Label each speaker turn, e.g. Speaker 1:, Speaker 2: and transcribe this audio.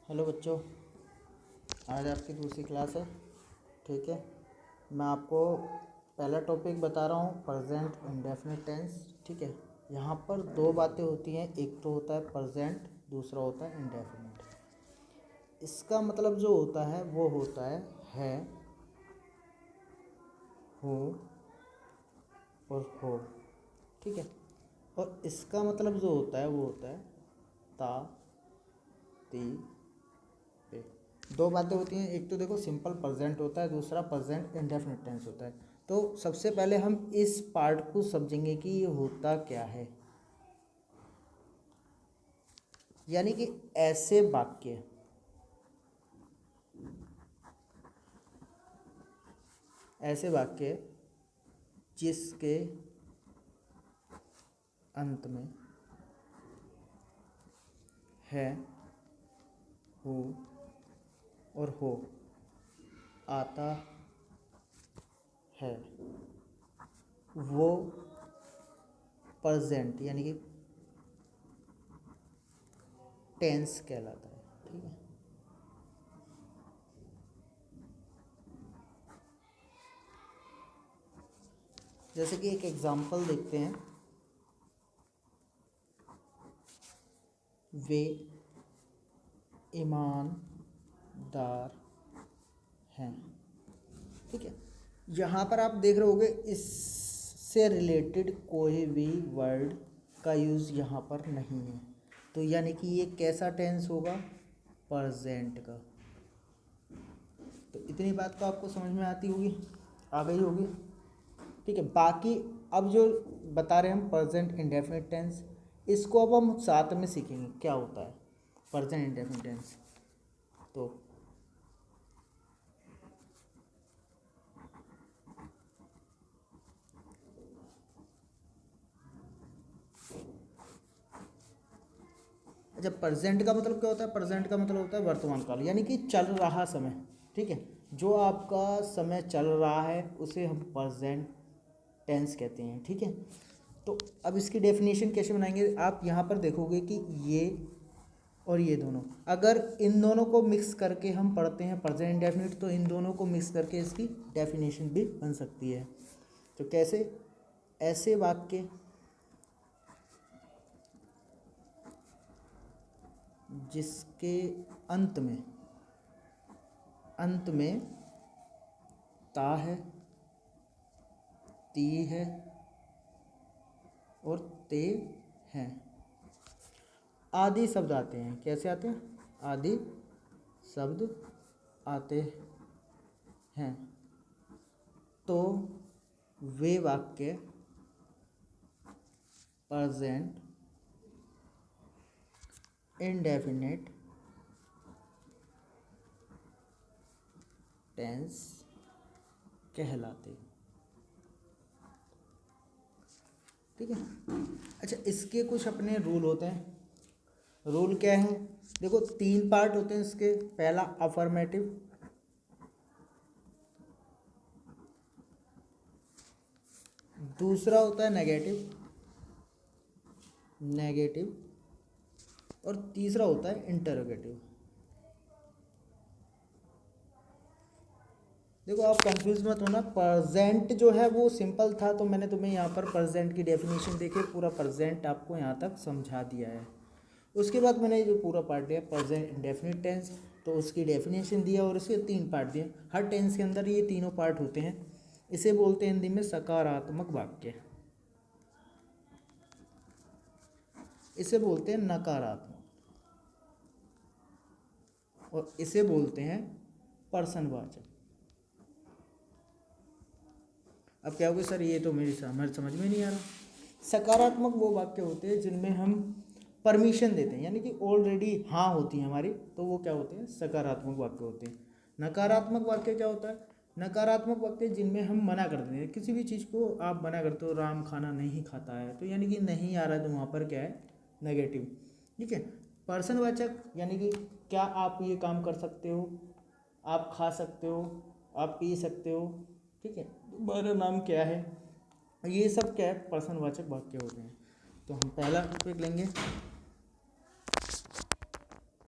Speaker 1: Hello बच्चों, आज आपकी दूसरी क्लास है। ठीक है, मैं आपको पहला टॉपिक बता रहा हूँ, प्रेजेंट इंडेफिनिट टेंस। ठीक है, यहाँ पर दो बातें होती हैं, एक तो होता है प्रेजेंट, दूसरा होता है इंडेफिनिट। इसका मतलब जो होता है वो होता है, हो और हो। ठीक है, और इसका मतलब जो होता है वो होता है ता, ती, पे। दो बातें होती हैं, एक तो देखो सिंपल प्रेजेंट होता है, दूसरा प्रेजेंट इंडेफिनिट टेंस होता है। तो सबसे पहले हम इस पार्ट को समझेंगे कि ये होता क्या है। यानी कि ऐसे वाक्य, जिसके अंत में है, हु और हो आता है, वो प्रेजेंट यानी कि टेंस कहलाता है। ठीक है, जैसे कि एक एग्जांपल देखते हैं, वे ईमानदार हैं। ठीक है, यहाँ पर आप देख रहे होगे इससे रिलेटेड कोई भी वर्ड का यूज़ यहाँ पर नहीं है। तो यानी कि ये कैसा टेंस होगा, प्रेजेंट का। तो इतनी बात तो आपको समझ में आती होगी, आ गई होगी। ठीक है, बाकी अब जो बता रहे हैं हम प्रेजेंट इंडेफिनिट टेंस, इसको अब हम साथ में सीखेंगे क्या होता है प्रेजेंट इंडेफिनिट टेंस। तो अच्छा, प्रेजेंट का मतलब क्या होता है? प्रेजेंट का मतलब होता है वर्तमान काल, यानी कि चल रहा समय। ठीक है, जो आपका समय चल रहा है उसे हम प्रेजेंट टेंस कहते हैं। ठीक है, तो अब इसकी डेफिनेशन कैसे बनाएंगे, आप यहाँ पर देखोगे कि ये और ये दोनों, अगर इन दोनों को मिक्स करके हम पढ़ते हैं प्रेजेंट इंडेफिनिट, तो इन दोनों को मिक्स करके इसकी डेफिनेशन भी बन सकती है। तो कैसे? ऐसे वाक्य जिसके अंत में ता है, ती है और ते हैं, आदि शब्द आते हैं। कैसे आते हैं? आदि शब्द आते हैं, तो वे वाक्य प्रेजेंट इंडेफिनिट टेंस कहलाते। ठीक है, अच्छा, इसके कुछ अपने रूल होते हैं। रूल क्या है? देखो, तीन पार्ट होते हैं इसके। पहला अफर्मेटिव, दूसरा होता है नेगेटिव और तीसरा होता है इंटरोगेटिव। देखो, आप कंफ्यूज मत होना, प्रेजेंट जो है वो सिंपल था, तो मैंने तुम्हें यहाँ पर प्रेजेंट की डेफिनेशन देके पूरा प्रेजेंट आपको यहाँ तक समझा दिया है। उसके बाद मैंने जो पूरा पार्ट दिया प्रेजेंट इंडेफिनिट टेंस, तो उसकी डेफिनेशन दिया और उसके तीन पार्ट दिए। हर टेंस के अंदर ये तीनों पार्ट होते हैं। इसे बोलते हैं हिंदी में सकारात्मक वाक्य, इसे बोलते हैं नकारात्मक, और इसे बोलते हैं प्रश्नवाचक। अब क्या होगा सर, ये तो मेरी समझ में नहीं आ रहा। सकारात्मक वो वाक्य होते हैं जिनमें हम परमिशन देते हैं, यानी कि ऑलरेडी हाँ होती है हमारी, तो वो क्या होते हैं? सकारात्मक वाक्य होते हैं। नकारात्मक वाक्य क्या होता है? नकारात्मक वाक्य जिनमें हम मना कर देते हैं, किसी भी चीज़ को आप मना करते हो, राम खाना नहीं खाता है, तो यानी कि नहीं आ रहा है, तो वहाँ पर क्या है? नेगेटिव। ठीक है, प्रश्नवाचक यानी कि क्या आप ये काम कर सकते हो, आप खा सकते हो, आप पी सकते हो, ठीक है, तुम्हारा नाम क्या है, ये सब क्या है? प्रश्नवाचक वाक्य होते हैं। तो हम पहला टॉपिक लेंगे